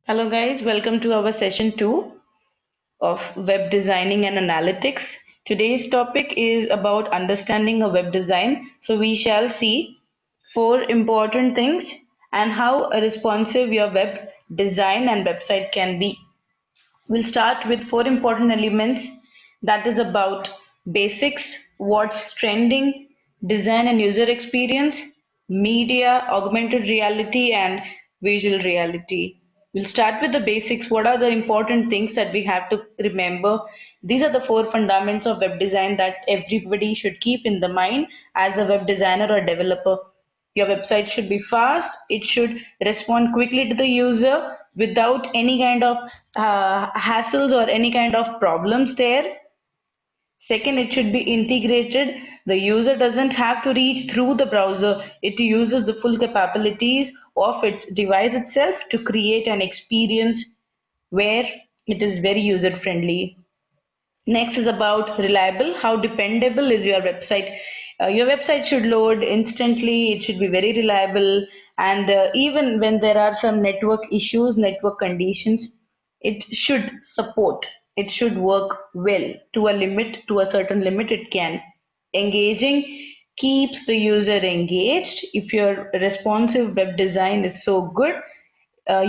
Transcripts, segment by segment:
Hello, guys. Welcome to our session 2 of web designing and analytics. Today's topic is about understanding a web design. So, we shall see four important things and how a responsive your web design and website can be. We'll start with four important elements that is about basics, what's trending, design and user experience, media, augmented reality, and visual reality. We'll start with the basics. What are the important things that we have to remember? These are the four fundamentals of web design that everybody should keep in the mind as a web designer or developer. Your website should be fast. It should respond quickly to the user without any kind of hassles or any kind of problems there. Second, it should be integrated. The user doesn't have to reach through the browser. It uses the full capabilities of its device itself to create an experience where it is very user friendly. Next is about reliable. How dependable is your website? Your website should load instantly, it should be very reliable, and even when there are some network issues, network conditions, it should support, it should work well to a limit, to a certain limit it can. Engaging keeps the user engaged. If your responsive web design is so good,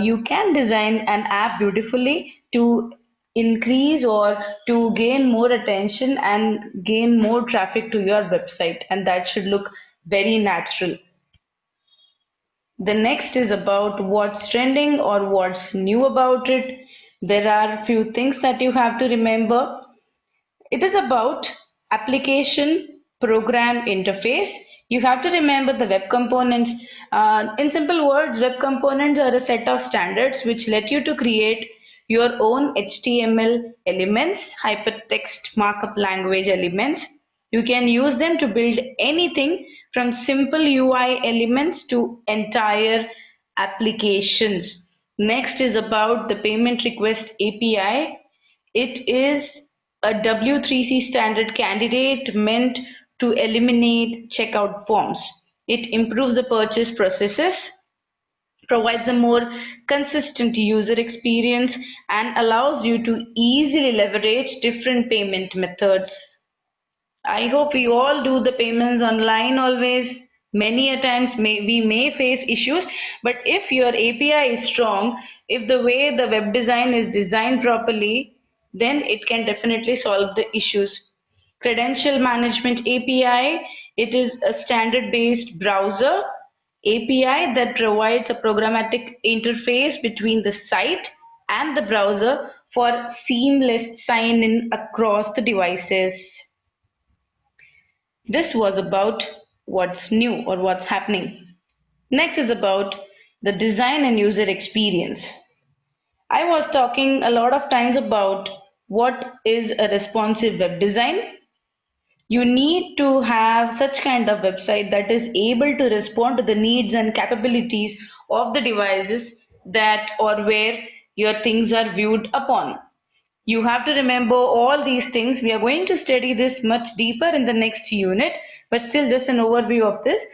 you can design an app beautifully to increase or to gain more attention and gain more traffic to your website, and that should look very natural. The next is about what's trending or what's new about it. There are few things that you have to remember. It is about application program interface. You have to remember the web components. In simple words, web components are a set of standards which let you to create your own HTML elements, hypertext markup language elements. You can use them to build anything from simple UI elements to entire applications. Next is about the payment request API. It is a W3C standard candidate meant to eliminate checkout forms. It improves the purchase processes, provides a more consistent user experience, and allows you to easily leverage different payment methods. I hope we all do the payments online always. Many a times we may face issues, but if your API is strong, if the way the web design is designed properly, then it can definitely solve the issues. Credential Management API, it is a standard-based browser API that provides a programmatic interface between the site and the browser for seamless sign-in across the devices. This was about what's new or what's happening. Next is about the design and user experience. I was talking a lot of times about what is a responsive web design. You need to have such kind of website that is able to respond to the needs and capabilities of the devices that or where your things are viewed upon. You have to remember all these things. We are going to study this much deeper in the next unit, but still just an overview of this.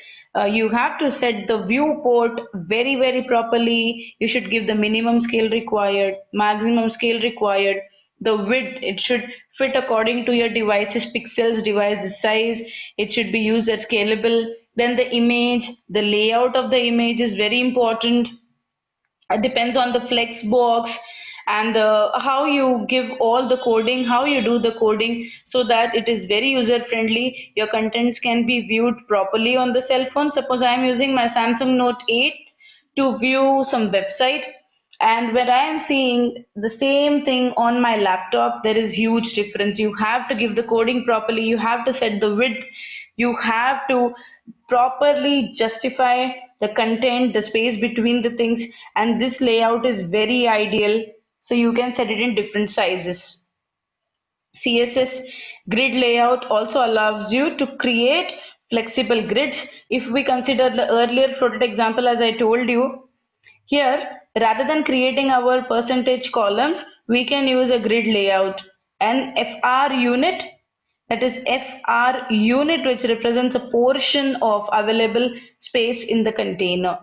You have to set the viewport very, very properly. You should give the minimum scale required, maximum scale required. The width, it should fit according to your device's pixels, device's size. It should be used as scalable. Then the image, the layout of the image is very important. It depends on the flex box and how you give all the coding, how you do the coding so that it is very user friendly. Your contents can be viewed properly on the cell phone. Suppose I am using my Samsung Note 8 to view some website, and when I am seeing the same thing on my laptop, there is huge difference. You have to give the coding properly, you have to set the width, you have to properly justify the content, the space between the things, and this layout is very ideal. So you can set it in different sizes. CSS grid layout also allows you to create flexible grids. If we consider the earlier floated example, as I told you, here, rather than creating our percentage columns, we can use a grid layout. An FR unit, that is FR unit, which represents a portion of available space in the container.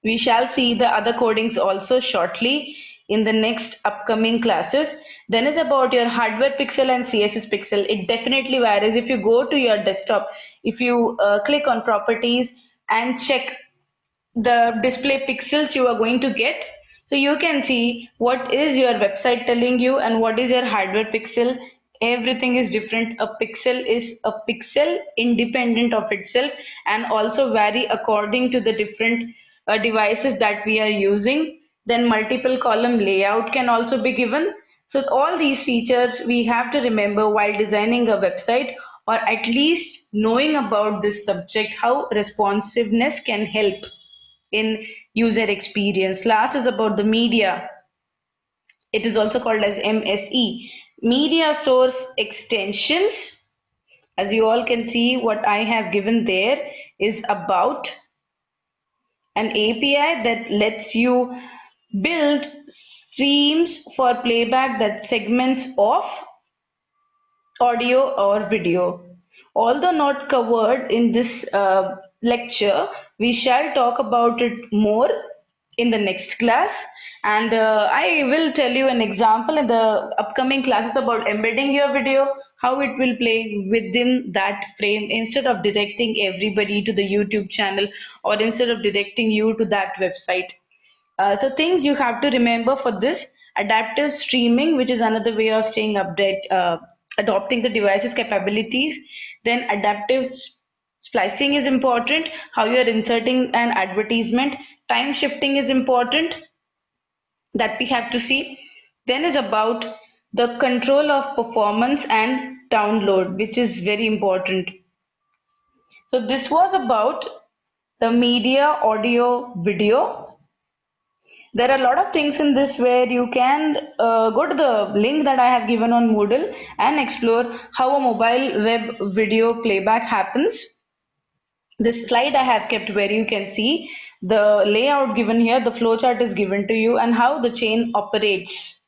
We shall see the other codings also shortly in the next upcoming classes. Then is about your hardware pixel and CSS pixel. It definitely varies. If you go to your desktop, if you click on properties and check the display pixels you are going to get, so you can see what is your website telling you and what is your hardware pixel. Everything is different. A pixel is a pixel independent of itself and also vary according to the different devices that we are using. Then multiple column layout can also be given. So all these features we have to remember while designing a website, or at least knowing about this subject, how responsiveness can help in user experience. Last is about the media. It is also called as MSE, media source extensions. As you all can see, what I have given there is about an API that lets you build streams for playback that segments of audio or video. Although not covered in this lecture, we shall talk about it more in the next class. And I will tell you an example in the upcoming classes about embedding your video, how it will play within that frame instead of directing everybody to the YouTube channel or instead of directing you to that website. So things you have to remember for this: adaptive streaming, which is another way of staying update, adopting the device's capabilities. Then adaptive splicing is important, how you are inserting an advertisement. Time shifting is important, that we have to see. Then is about the control of performance and download, which is very important. So this was about the media, audio, video. There are a lot of things in this where you can go to the link that I have given on Moodle and explore how a mobile web video playback happens. This slide I have kept where you can see the layout given here, the flowchart is given to you, and how the chain operates.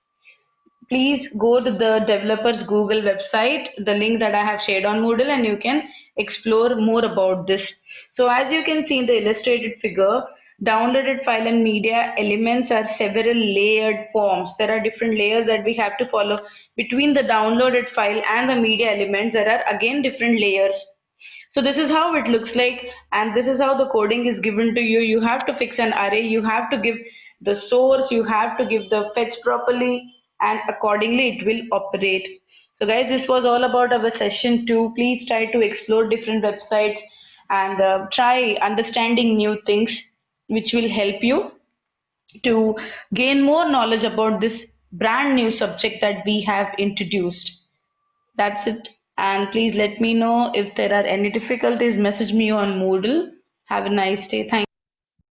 Please go to the developers Google website, the link that I have shared on Moodle, and you can explore more about this. So as you can see in the illustrated figure, downloaded file and media elements are several layered forms. There are different layers that we have to follow. Between the downloaded file and the media elements, there are again different layers. So this is how it looks like, and this is how the coding is given to you. You have to fix an array, you have to give the source, you have to give the fetch properly, and accordingly it will operate. So guys, this was all about our session 2. Please try to explore different websites and try understanding new things, which will help you to gain more knowledge about this brand new subject that we have introduced. That's it. And please let me know if there are any difficulties. Message me on Moodle. Have a nice day. Thank